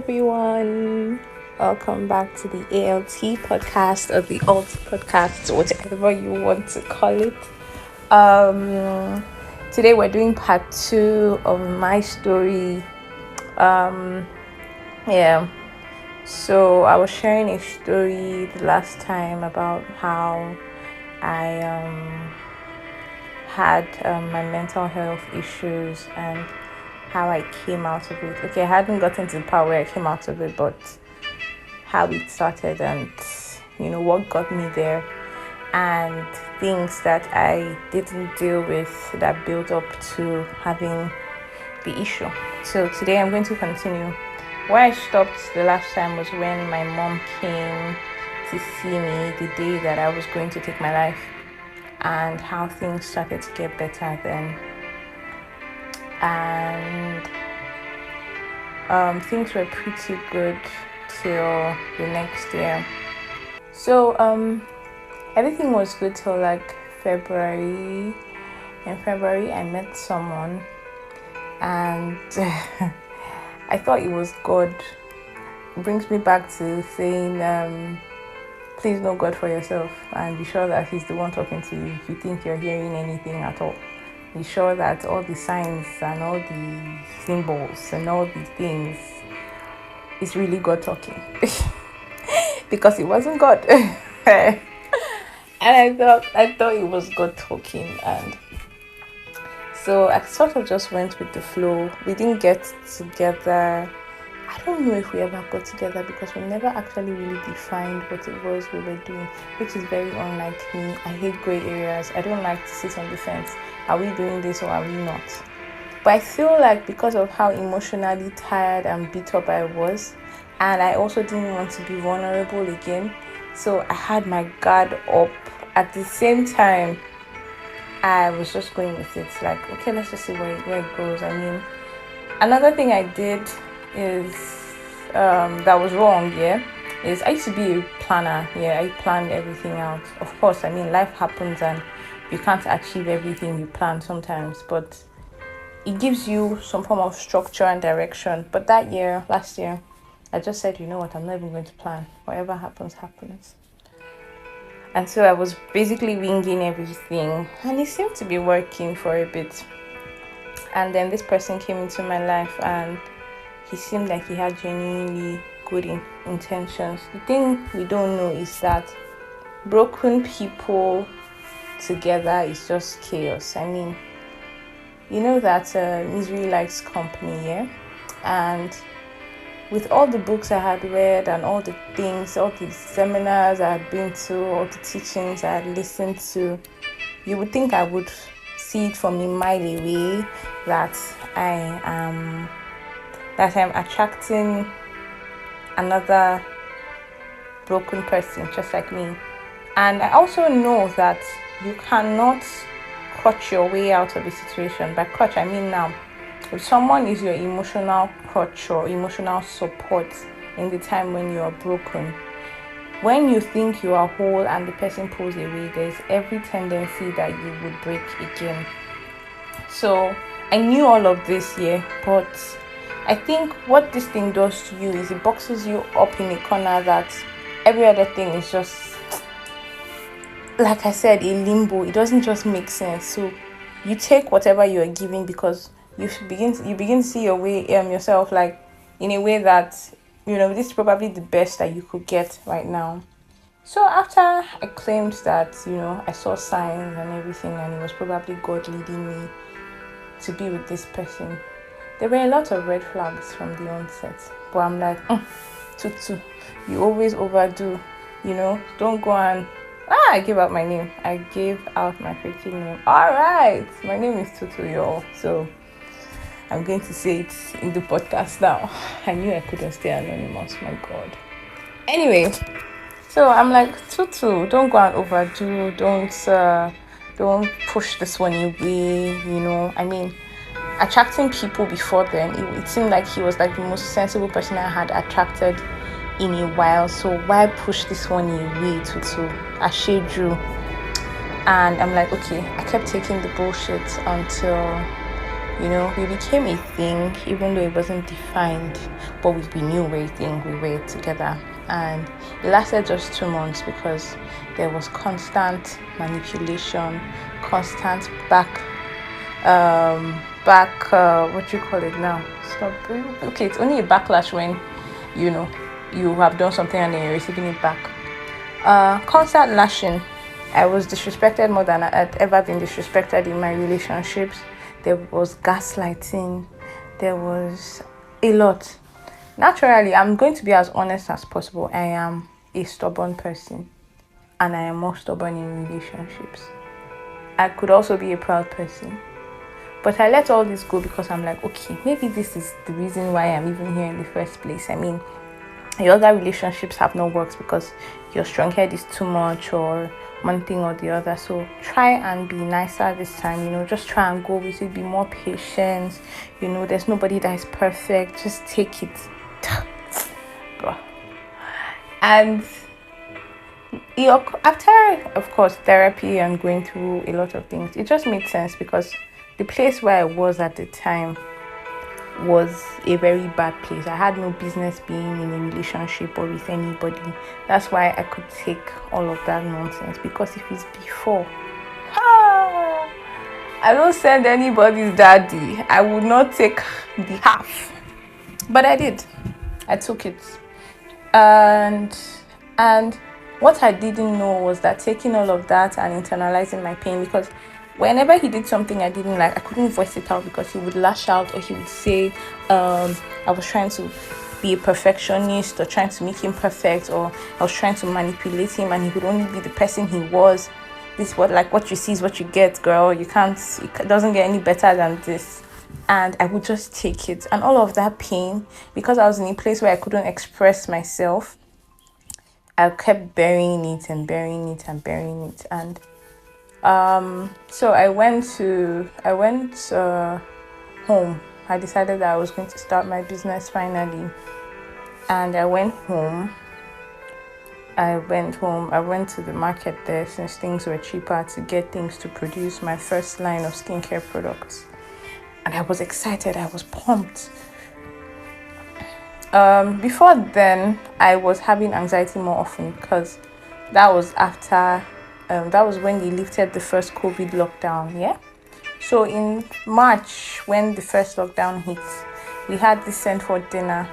everyone. Welcome back to the A.L.T podcast or the A.L.T podcast, whatever you want to call it. Today we're doing part 2 of my story. Yeah. So I was sharing a story the last time about how I had my mental health issues and how I came out of it. Okay, I hadn't gotten to the part where I came out of it, but how it started and what got me there and things that I didn't deal with that built up to having the issue. So today I'm going to continue. Where I stopped the last time was when my mom came to see me the day that I was going to take my life, and how things started to get better then. And things were pretty good till the next year. So everything was good till like February. In February I met someone and I thought it was God. It brings me back to saying please know God for yourself and be sure that He's the one talking to you. If you think you're hearing anything at all, be sure that all the signs and all the symbols and all the things is really God talking. Because it wasn't God. And I thought it was God talking, and so I sort of just went with the flow. We didn't get together. I don't know if we ever got together because we never actually really defined what it was we were doing, which is very unlike me. I hate gray areas. I don't like to sit on the fence. Are we doing this or are we not? But I feel like because of how emotionally tired and beat up I was, and I also didn't want to be vulnerable again, so I had my guard up. At the same time, I was just going with it. Like, okay, let's just see where it goes. I mean, another thing I did is that was wrong, is I used to be a planner. I planned everything out. Of course, I mean, life happens and you can't achieve everything you plan sometimes, but it gives you some form of structure and direction. But last year, I just said, you know what, I'm not even going to plan. Whatever happens, happens. And so I was basically winging everything, and it seemed to be working for a bit. And then this person came into my life, and he seemed like he had genuinely good intentions. The thing we don't know is that broken people together is just chaos. I mean, you know that misery likes company, and with all the books I had read and all the things, all the seminars I had been to, all the teachings I had listened to, you would think I would see it from a mile away that I'm attracting another broken person just like me. And I also know that you cannot crutch your way out of a situation. By crutch, I mean now, if someone is your emotional crutch or emotional support in the time when you are broken, when you think you are whole and the person pulls away, there's every tendency that you would break again. So I knew all of this, but I think what this thing does to you is it boxes you up in a corner that every other thing is just, like I said, a limbo. It doesn't just make sense. So you take whatever you are giving because you begin to see your way yourself like in a way that this is probably the best that you could get right now. So after I claimed that I saw signs and everything, and it was probably God leading me to be with this person, there were a lot of red flags from the onset. But I'm like, Tutu, you always overdo, don't go and I gave out my name. I gave out my freaking name. All right, my name is Tutu, y'all. So I'm going to say it in the podcast now. I knew I couldn't stay anonymous, my God. Anyway, so I'm like, Tutu, don't go and overdo. Don't push this one away. I mean, attracting people before then, it seemed like he was like the most sensible person I had attracted in a while. So why push this one away, Tutu? I shade you. And I'm like, okay. I kept taking the bullshit until We became a thing, even though it wasn't defined, but we knew we were a thing, we were together. And it lasted just 2 months because there was constant manipulation, constant what you call it now? Stop. Okay, it's only a backlash when you know you have done something and then you're receiving it back. Constant lashing. I was disrespected more than I had ever been disrespected in my relationships. There was gaslighting. There was a lot. Naturally, I'm going to be as honest as possible. I am a stubborn person, and I am more stubborn in relationships. I could also be a proud person. But I let all this go because I'm like, okay, maybe this is the reason why I'm even here in the first place. I mean, your other relationships have not worked because your strong head is too much or one thing or the other. So try and be nicer this time, just try and go with it, be more patient. There's nobody that is perfect. Just take it. Bro. And after, of course, therapy and going through a lot of things, it just made sense because the place where I was at the time was a very bad place. I had no business being in a relationship or with anybody. That's why I could take all of that nonsense, because if it's before, I don't send anybody's daddy. I would not take the half. But I did. I took it. And what I didn't know was that taking all of that and internalizing my pain, because whenever he did something I didn't like, I couldn't voice it out because he would lash out, or he would say I was trying to be a perfectionist or trying to make him perfect, or I was trying to manipulate him and he could only be the person he was. This is what you see is what you get, girl. It doesn't get any better than this. And I would just take it, and all of that pain, because I was in a place where I couldn't express myself, I kept burying it and burying it and burying it. And so I went home. I decided that I was going to start my business finally, and I went home. I went to the market there, since things were cheaper, to get things to produce my first line of skincare products. And I was excited. I was pumped. Before then, I was having anxiety more often because that was after, that was when they lifted the first COVID lockdown, yeah? So in March, when the first lockdown hit, we had this sent for dinner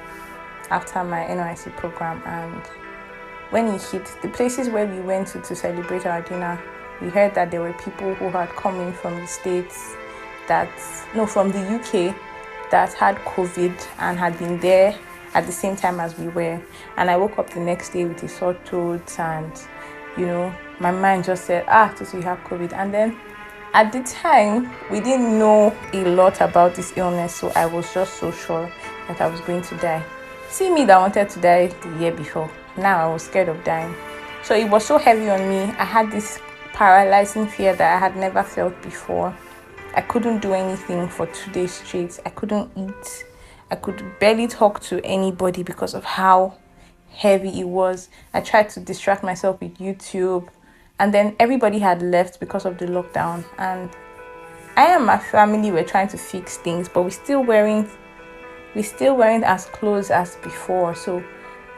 after my NYC program. And when it hit, the places where we went to celebrate our dinner, we heard that there were people who had come in from the States, from the UK, that had COVID and had been there at the same time as we were. And I woke up the next day with a sore throat, and my mind just said, so you have COVID. And then at the time, we didn't know a lot about this illness, so I was just so sure that I was going to die. See me that wanted to die the year before. Now I was scared of dying. So it was so heavy on me. I had this paralyzing fear that I had never felt before. I couldn't do anything for 2 days straight. I couldn't eat. I could barely talk to anybody because of how heavy it was. I tried to distract myself with YouTube, and then everybody had left because of the lockdown. And I and my family were trying to fix things, but we still weren't as close as before. So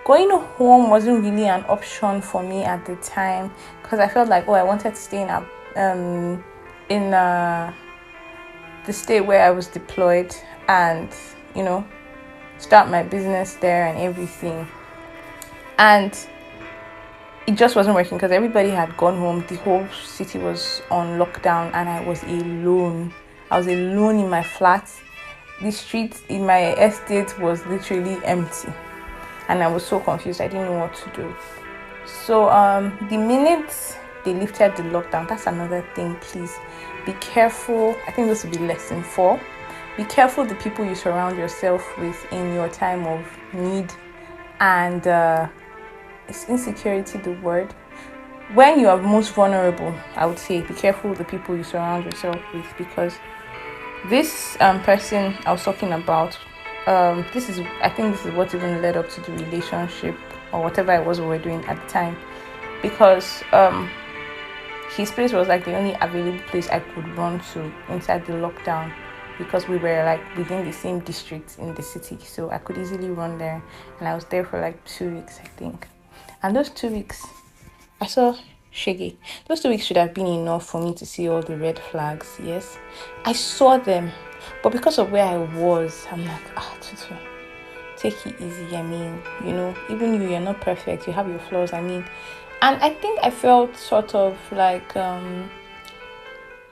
going home wasn't really an option for me at the time, because I felt like I wanted to stay in the state where I was deployed and start my business there and everything. And it just wasn't working because everybody had gone home. The whole city was on lockdown, and I was alone. I was alone in my flat. The street in my estate was literally empty, and I was so confused. I didn't know what to do. So the minute they lifted the lockdown, that's another thing, please be careful. I think this will be lesson 4. Be careful the people you surround yourself with in your time of need. And is insecurity the word? When you are most vulnerable, I would say be careful the people you surround yourself with, because this person I was talking about, I think this is what even led up to the relationship or whatever it was we were doing at the time, because his place was like the only available place I could run to inside the lockdown. because we were like within the same district in the city, so I could easily run there. And I was there for like 2 weeks, I think. And those 2 weeks, I saw Shaggy. Those 2 weeks should have been enough for me to see all the red flags. Yes, I saw them, but because of where I was, I'm like, Tutu, take it easy. I mean, even you're not perfect. You have your flaws. I mean, and I think I felt sort of like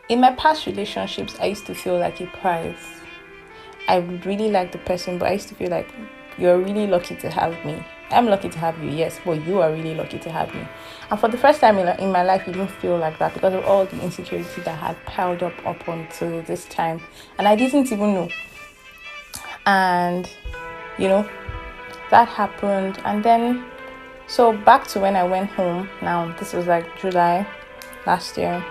in my past relationships, I used to feel like a prize. I would really like the person, but I used to feel like you're really lucky to have me. I'm lucky to have you, yes, but you are really lucky to have me. And for the first time in my life, it didn't feel like that because of all the insecurity that had piled up until this time. And I didn't even know. And, you know, that happened. And then, so back to when I went home. Now, this was like July last year.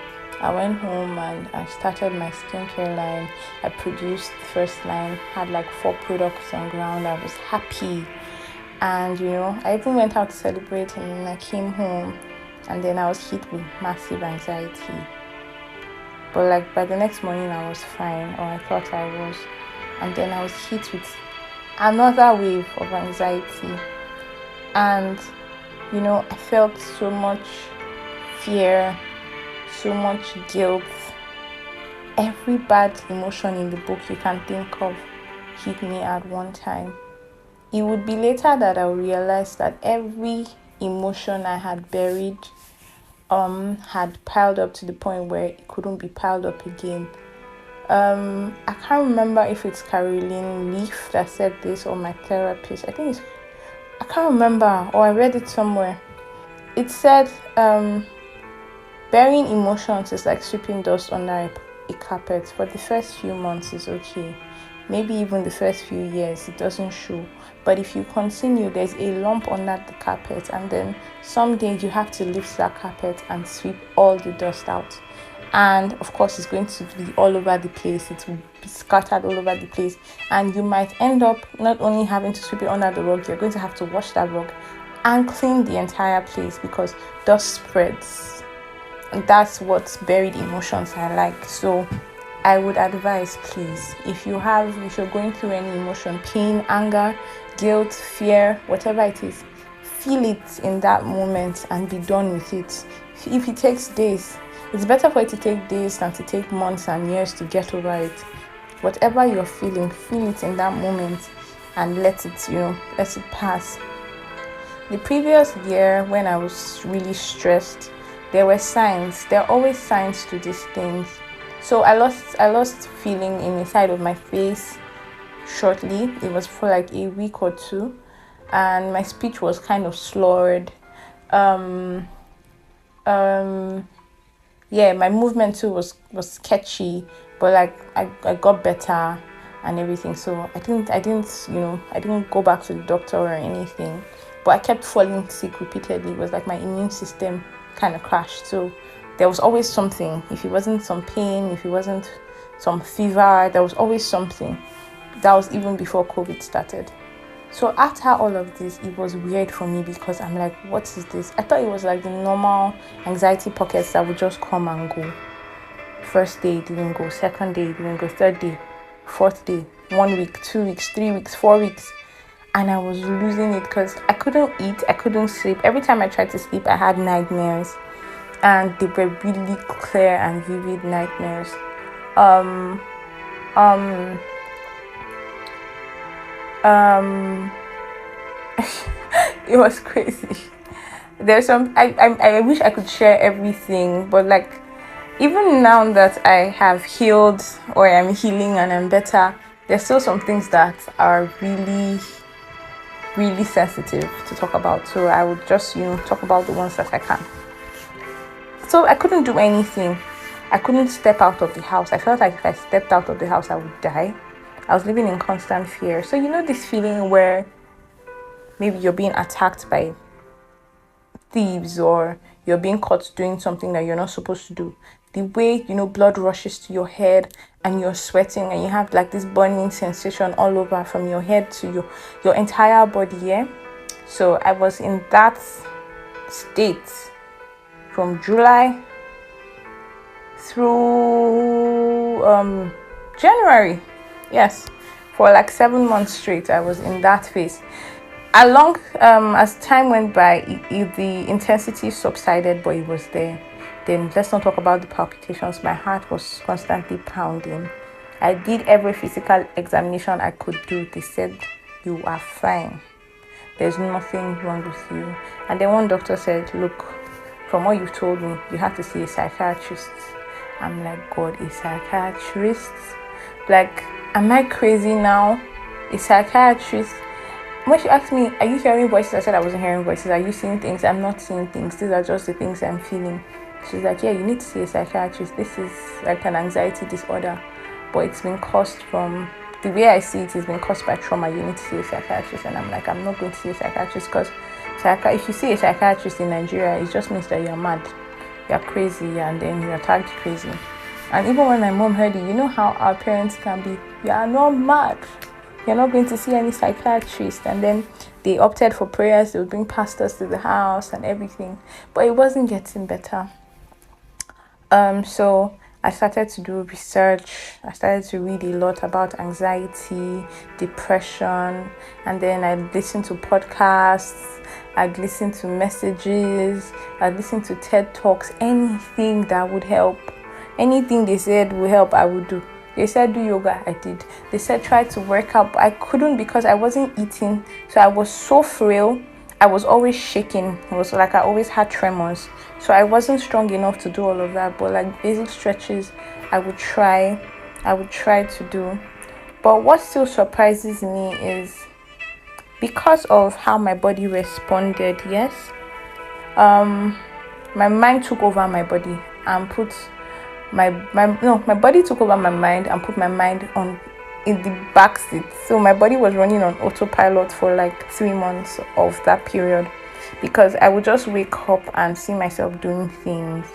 I went home and I started my skincare line. I produced the first line, had like 4 products on ground. I was happy. And I even went out to celebrate, and then I came home and then I was hit with massive anxiety. But like by the next morning I was fine, or I thought I was. And then I was hit with another wave of anxiety. And I felt so much fear, so much guilt. Every bad emotion in the book you can think of hit me at one time. It would be later that I would realize that every emotion I had buried had piled up to the point where it couldn't be piled up again. I can't remember if it's Caroline Leaf that said this or my therapist. I can't remember, or I read it somewhere. It said burying emotions is like sweeping dust under a carpet. For the first few months is okay. Maybe even the first few years it doesn't show. But if you continue, there's a lump under the carpet, and then someday you have to lift that carpet and sweep all the dust out. And of course, it's going to be all over the place. It will be scattered all over the place. And you might end up not only having to sweep it under the rug, you're going to have to wash that rug and clean the entire place because dust spreads. And that's what buried emotions are like. So I would advise, please, if you're going through any emotion, pain, anger, guilt, fear, whatever it is, feel it in that moment and be done with it. If it takes days, it's better for it to take days than to take months and years to get over it. Whatever you're feeling, feel it in that moment and let it pass. The previous year, when I was really stressed, there were signs. There are always signs to these things. So I lost feeling in the side of my face shortly. It was for like a week or two, and my speech was kind of slurred. My movement too was sketchy, but like I got better and everything. So I didn't go back to the doctor or anything, but I kept falling sick repeatedly. It was like my immune system kind of crashed. So there was always something. If it wasn't some pain, if it wasn't some fever, there was always something. That was even before COVID started. So after all of this, it was weird for me because I'm like, what is this? I thought it was like the normal anxiety pockets that would just come and go. First day it didn't go, second day it didn't go, third day, fourth day, 1 week, 2 weeks, 3 weeks, 4 weeks. And I was losing it because I couldn't eat, I couldn't sleep. Every time I tried to sleep, I had nightmares. And they were really clear and vivid nightmares. It was crazy. There's some I wish I could share everything, but like even now that I have healed or I'm healing and I'm better, there's still some things that are really, really sensitive to talk about. So I would just talk about the ones that I can. So I couldn't do anything. I couldn't step out of the house. I felt like if I stepped out of the house, I would die. I was living in constant fear. So this feeling where maybe you're being attacked by thieves or you're being caught doing something that you're not supposed to do. The way, blood rushes to your head and you're sweating and you have like this burning sensation all over from your head to your entire body, yeah? So I was in that state from July through January. Yes, for like 7 months straight, I was in that phase. Along as time went by, the intensity subsided, but it was there. Then let's not talk about the palpitations. My heart was constantly pounding. I did every physical examination I could do. They said, "You are fine. There's nothing wrong with you." And then one doctor said, "Look, from what you've told me, you have to see a psychiatrist." I'm like, God, a psychiatrist? Like, am I crazy now? A psychiatrist? When she asked me, "Are you hearing voices?" I said I wasn't hearing voices. "Are you seeing things?" "I'm not seeing things. These are just the things I'm feeling." She's like, "Yeah, you need to see a psychiatrist. This is like an anxiety disorder, but it's been caused from, the way I see it, it's been caused by trauma. You need to see a psychiatrist." And I'm like, I'm not going to see a psychiatrist, because if you see a psychiatrist in Nigeria, it just means that you're mad, you're crazy, and then you're tagged crazy. And even when my mom heard it, you know how our parents can be, "You are not mad. You're not going to see any psychiatrist." And then they opted for prayers. They would bring pastors to the house and everything. But it wasn't getting better. So I started to do research. I started to read a lot about anxiety, depression, and then I listened to podcasts. I'd listen to messages. I'd listen to TED Talks. Anything that would help. Anything they said would help, I would do. They said do yoga, I did. They said try to work out. I couldn't, because I wasn't eating. So I was so frail. I was always shaking. It was like I always had tremors. So I wasn't strong enough to do all of that. But like basic stretches, I would try to do. But what still surprises me is, because of how my body responded, yes, my mind took over my body and put my body took over my mind and put my mind in the back seat. So my body was running on autopilot for like 3 months of that period, because I would just wake up and see myself doing things.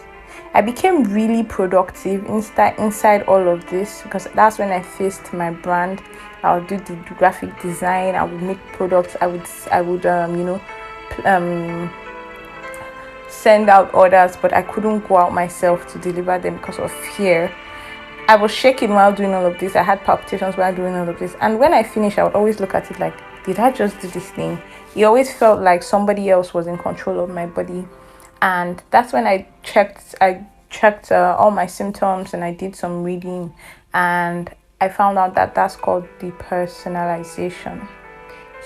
I became really productive inside all of this, because that's when I faced my brand. I would do the graphic design. I would make products. I would send out orders, but I couldn't go out myself to deliver them because of fear. I was shaking while doing all of this. I had palpitations while doing all of this. And when I finished, I would always look at it like, did I just do this thing? It always felt like somebody else was in control of my body. And that's when I checked all my symptoms, and I did some reading, and I found out that that's called depersonalization.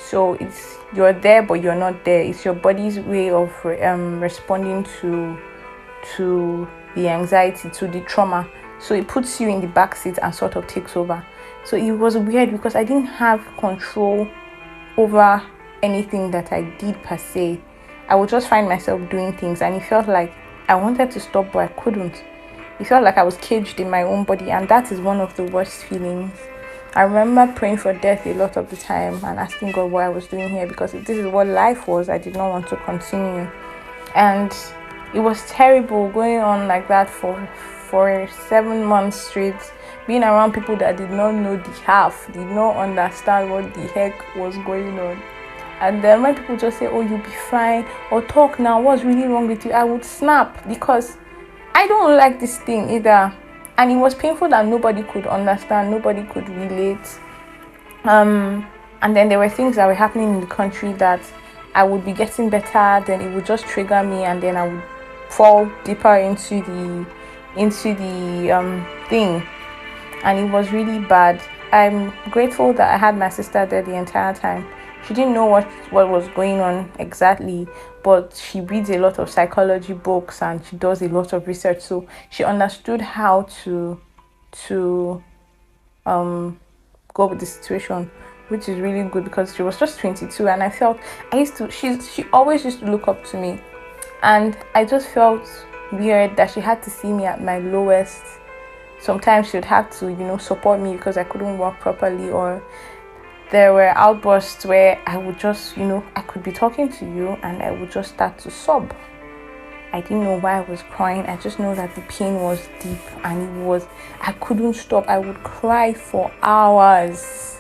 So it's, you're there but you're not there. It's your body's way of responding to the anxiety, to the trauma. So it puts you in the back seat and sort of takes over. So it was weird, because I didn't have control over anything that I did per se. I would just find myself doing things, and it felt like I wanted to stop but I couldn't. It felt like I was caged in my own body, and that is one of the worst feelings. I remember praying for death a lot of the time and asking God what I was doing here, because if this is what life was, I did not want to continue. And it was terrible going on like that for 7 months straight, being around people that did not know the half, did not understand what the heck was going on. And then when people just say, "Oh, you'll be fine," or "Talk now, what's really wrong with you?" I would snap, because I don't like this thing either. And it was painful that nobody could understand, nobody could relate. And then there were things that were happening in the country that I would be getting better, then it would just trigger me, and then I would fall deeper into the thing. And it was really bad. I'm grateful that I had my sister there the entire time. She didn't know what was going on exactly, but she reads a lot of psychology books and she does a lot of research, so she understood how to go with the situation, which is really good, because she was just 22, and I felt she always used to look up to me, and I just felt weird that she had to see me at my lowest. Sometimes she would have to support me because I couldn't walk properly, or there were outbursts where I would just, I could be talking to you and I would just start to sob. I didn't know why I was crying. I just know that the pain was deep, and I couldn't stop. I would cry for hours.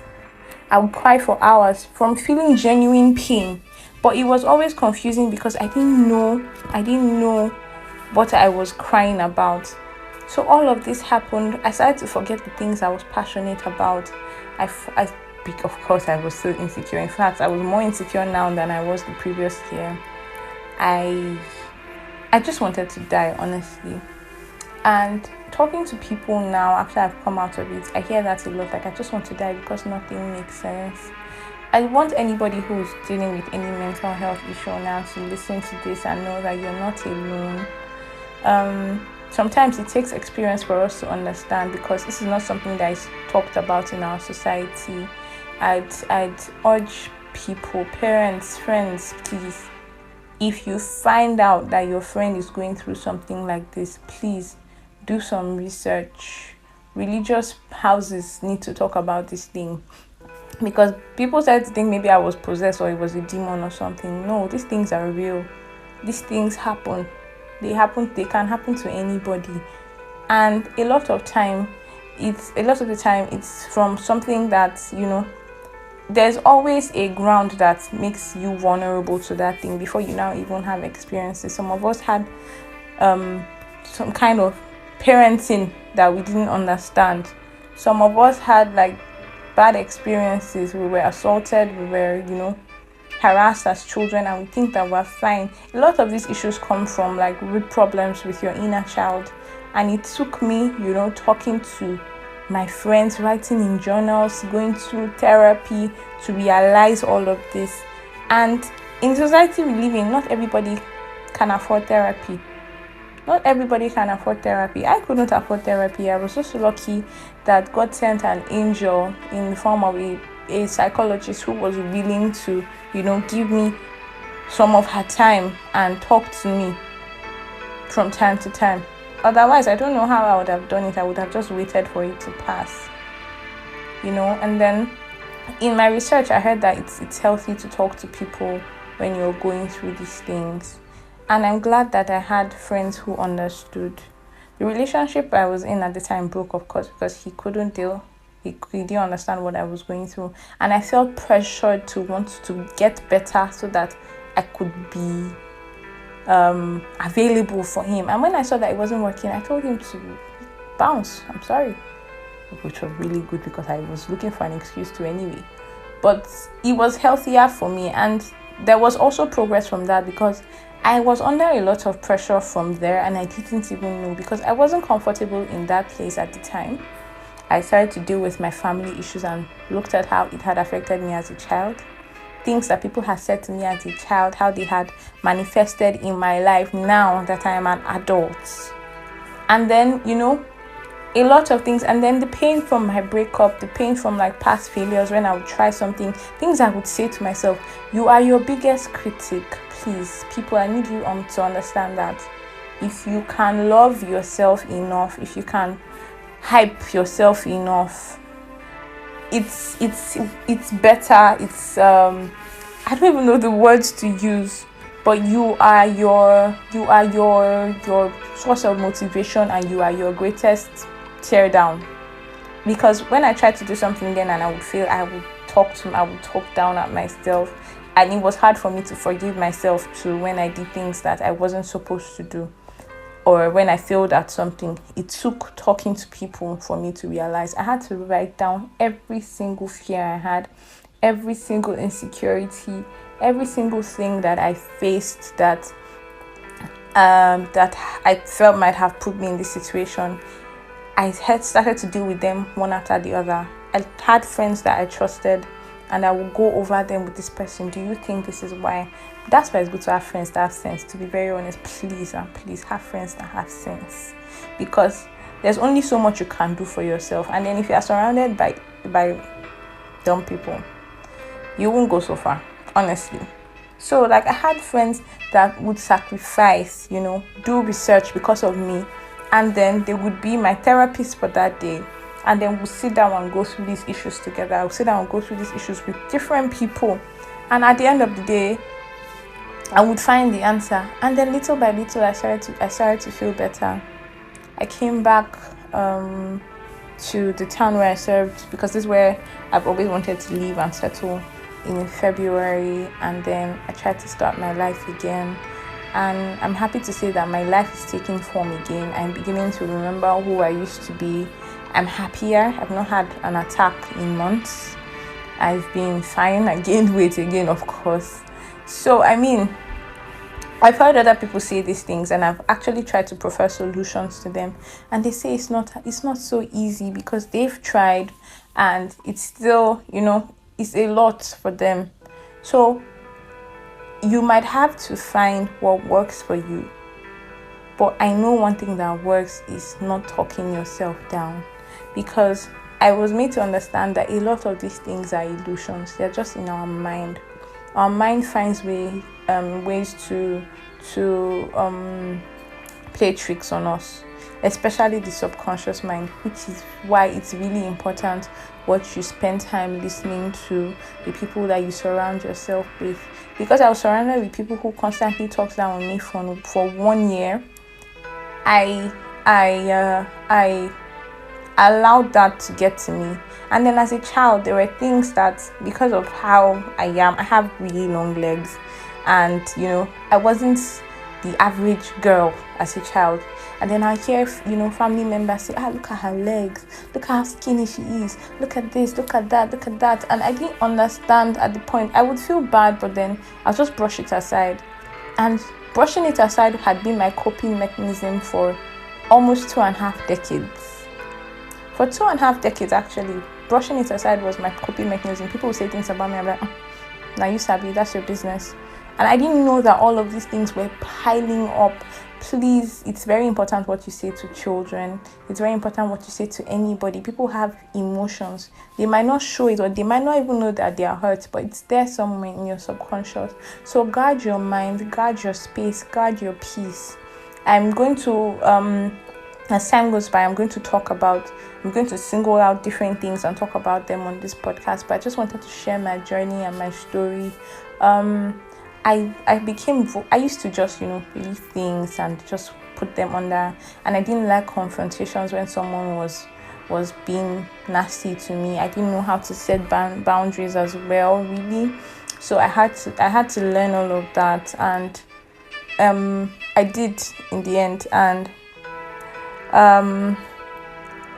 From feeling genuine pain. But it was always confusing, because I didn't know what I was crying about. So all of this happened. I started to forget the things I was passionate about. Of course, I was still insecure. In fact, I was more insecure now than I was the previous year. I just wanted to die, honestly. And talking to people now after I've come out of it, I hear that a lot. Like, I just want to die because nothing makes sense. I want anybody who's dealing with any mental health issue now to listen to this and know that you're not alone. Sometimes it takes experience for us to understand, because this is not something that is talked about in our society. I'd urge people, parents, friends, please, if you find out that your friend is going through something like this, please do some research. Religious houses need to talk about this thing, because people started to think maybe I was possessed or it was a demon or something. No, these things are real. These things happen. They can happen to anybody. And a lot of the time it's from something that, there's always a ground that makes you vulnerable to that thing before you now even have experiences. Some of us had some kind of parenting that we didn't understand. Some of us had like bad experiences. We were assaulted, we were, harassed as children, and we think that we're fine. A lot of these issues come from like root problems with your inner child. And it took me, talking to my friends, writing in journals, going through therapy to realize all of this. And in society we live in, not everybody can afford therapy. Not everybody can afford therapy. I couldn't afford therapy. I was just lucky that God sent an angel in the form of a psychologist who was willing to, give me some of her time and talk to me from time to time. Otherwise, I don't know how I would have done it. I would have just waited for it to pass, And then in my research, I heard that it's healthy to talk to people when you're going through these things. And I'm glad that I had friends who understood. The relationship I was in at the time broke, of course, because he didn't understand what I was going through. And I felt pressured to want to get better so that I could be available for him. And when I saw that it wasn't working, I told him to bounce. I'm sorry. Which was really good, because I was looking for an excuse to anyway. But it was healthier for me. And there was also progress from that, because I was under a lot of pressure from there, and I didn't even know, because I wasn't comfortable in that place at the time. I started to deal with my family issues and looked at how it had affected me as a child. Things that people had said to me as a child, how they had manifested in my life now that I am an adult. And then, a lot of things. And then the pain from my breakup, the pain from like past failures when I would try something, things I would say to myself, you are your biggest critic. Please, people, I need you to understand that if you can love yourself enough, if you can hype yourself enough, it's better. It's I don't even know the words to use, but you are your source of motivation, and you are your greatest tear down. Because when I tried to do something again and I would fail, I would talk down at myself. And it was hard for me to forgive myself too when I did things that I wasn't supposed to do, or when I failed at something. It took talking to people for me to realize. I had to write down every single fear I had, every single insecurity, every single thing that I faced that I felt might have put me in this situation. I had started to deal with them one after the other. I had friends that I trusted, and I will go over them with this person. Do you think this is why? That's why it's good to have friends that have sense. To be very honest, please and please have friends that have sense, because there's only so much you can do for yourself. And then if you are surrounded by dumb people, you won't go so far, honestly. So like, I had friends that would sacrifice, do research because of me, and then they would be my therapist for that day. And then we'll sit down and go through these issues together. I'll sit down and go through these issues with different people. And at the end of the day, I would find the answer. And then little by little, I started to feel better. I came back to the town where I served, because this is where I've always wanted to live and settle, in February. And then I tried to start my life again. and I'm happy to say that my life is taking form again. I'm beginning to remember who I used to be. I'm happier. I've not had an attack in months. I've been fine. I gained weight again, of course. So I mean, I've heard other people say these things, and I've actually tried to prefer solutions to them, and they say it's not so easy because they've tried, and it's still, it's a lot for them. So you might have to find what works for you. But I know one thing that works is not talking yourself down, because I was made to understand that a lot of these things are illusions. They're just in our mind. Our mind finds ways to play tricks on us, especially the subconscious mind, which is why it's really important what you spend time listening to, the people that you surround yourself with. Because I was surrounded with people who constantly talked down on me for 1 year. I allowed that to get to me. And then as a child, there were things that, because of how I am, I have really long legs, and I wasn't the average girl as a child. And then I hear family members say, look at her legs, look at how skinny she is, look at this, look at that, look at that. And I didn't understand at the point. I would feel bad, but then I'll just brush it aside. And brushing it aside had been my coping mechanism for almost 2.5 decades. For 2.5 decades, actually, brushing it aside was my coping mechanism. People would say things about me, I'm like, now you sabi, that's your business. And I didn't know that all of these things were piling up. Please, it's very important what you say to children. It's very important what you say to anybody. People have emotions. They might not show it, or they might not even know that they are hurt, but it's there somewhere in your subconscious. So guard your mind, guard your space, guard your peace. I'm going to, as time goes by, I'm going to single out different things and talk about them on this podcast. But I just wanted to share my journey and my story. I used to just, believe things and just put them under, and I didn't like confrontations when someone was being nasty to me. I didn't know how to set boundaries as well, really. So I had to learn all of that, and I did in the end, and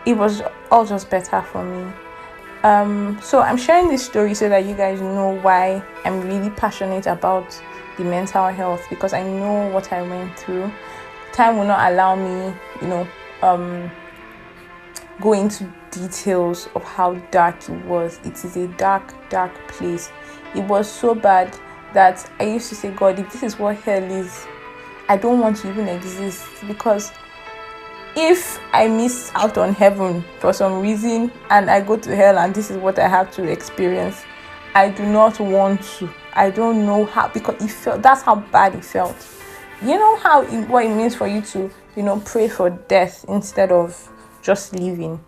it was all just better for me. So I'm sharing this story so that you guys know why I'm really passionate about the mental health, because I know what I went through. Time will not allow me, go into details of how dark it was. It is a dark, dark place. It was so bad that I used to say, God, if this is what hell is, I don't want to even exist, because if I miss out on heaven for some reason and I go to hell and this is what I have to experience, I do not want to. I don't know how, because that's how bad it felt. You know what it means for you to, pray for death instead of just living.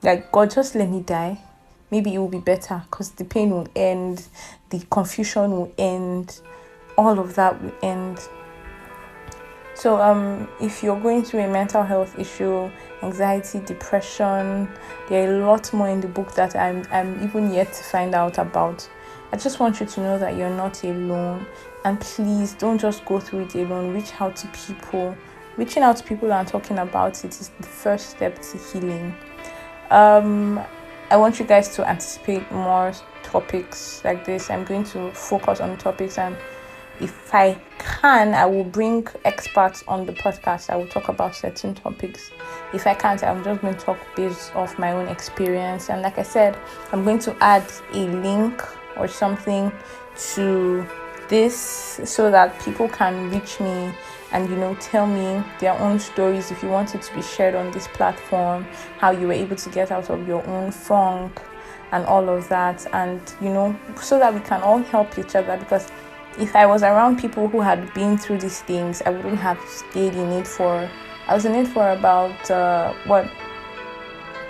Like, God, just let me die. Maybe it will be better, because the pain will end, the confusion will end, all of that will end. So if you're going through a mental health issue, anxiety, depression, there are a lot more in the book that I'm even yet to find out about. I just want you to know that you're not alone, and please don't just go through it alone. Reach out to people. Reaching out to people and talking about it is the first step to healing. I want you guys to anticipate more topics like this. I'm going to focus on topics, and if I can, I will bring experts on the podcast. I will talk about certain topics. If I can't, I'm just going to talk based off my own experience. And like I said, I'm going to add a link or something to this so that people can reach me and tell me their own stories. If you want it to be shared on this platform, how you were able to get out of your own funk and all of that, and so that we can all help each other. Because if I was around people who had been through these things, I wouldn't have stayed in it I was in it for about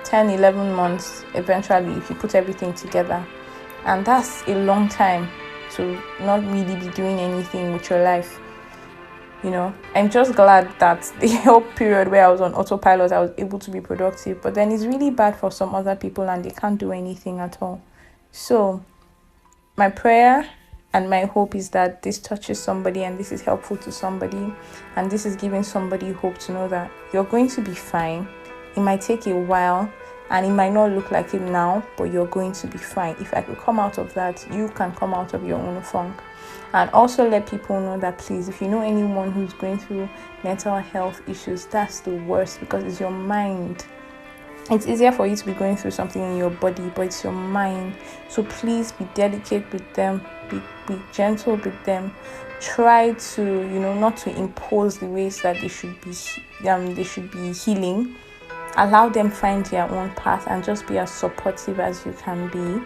10-11 months eventually, if you put everything together. And that's a long time to not really be doing anything with your life. I'm just glad that the whole period where I was on autopilot, I was able to be productive. But then it's really bad for some other people, and they can't do anything at all. So my prayer And my hope is that this touches somebody and this is helpful to somebody, and this is giving somebody hope to know that you're going to be fine. It might take a while and it might not look like it now, but you're going to be fine. If I could come out of that, you can come out of your own funk. And also let people know that, please, if you know anyone who's going through mental health issues, that's the worst, because it's your mind. It's easier for you to be going through something in your body, but it's your mind. So please be delicate with them, be gentle with them. Try to, not to impose the ways that they should be healing. Allow them find their own path and just be as supportive as you can be.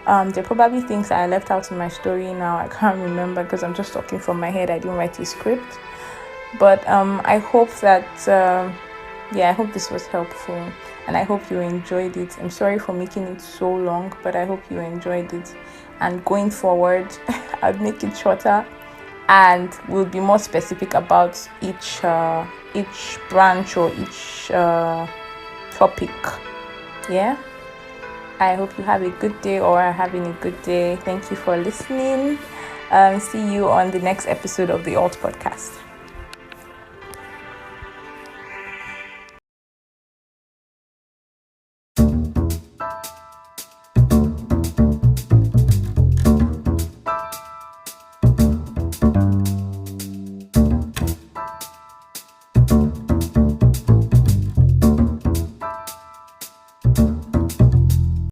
There are probably things that I left out in my story now. I can't remember because I'm just talking from my head. I didn't write a script. But I hope that, I hope this was helpful. And I hope you enjoyed it. I'm sorry for making it so long, but I hope you enjoyed it. And going forward, I'll make it shorter and we'll be more specific about each branch or each topic. Yeah. I hope you have a good day or are having a good day. Thank you for listening. See you on the next episode of the A.L.T podcast.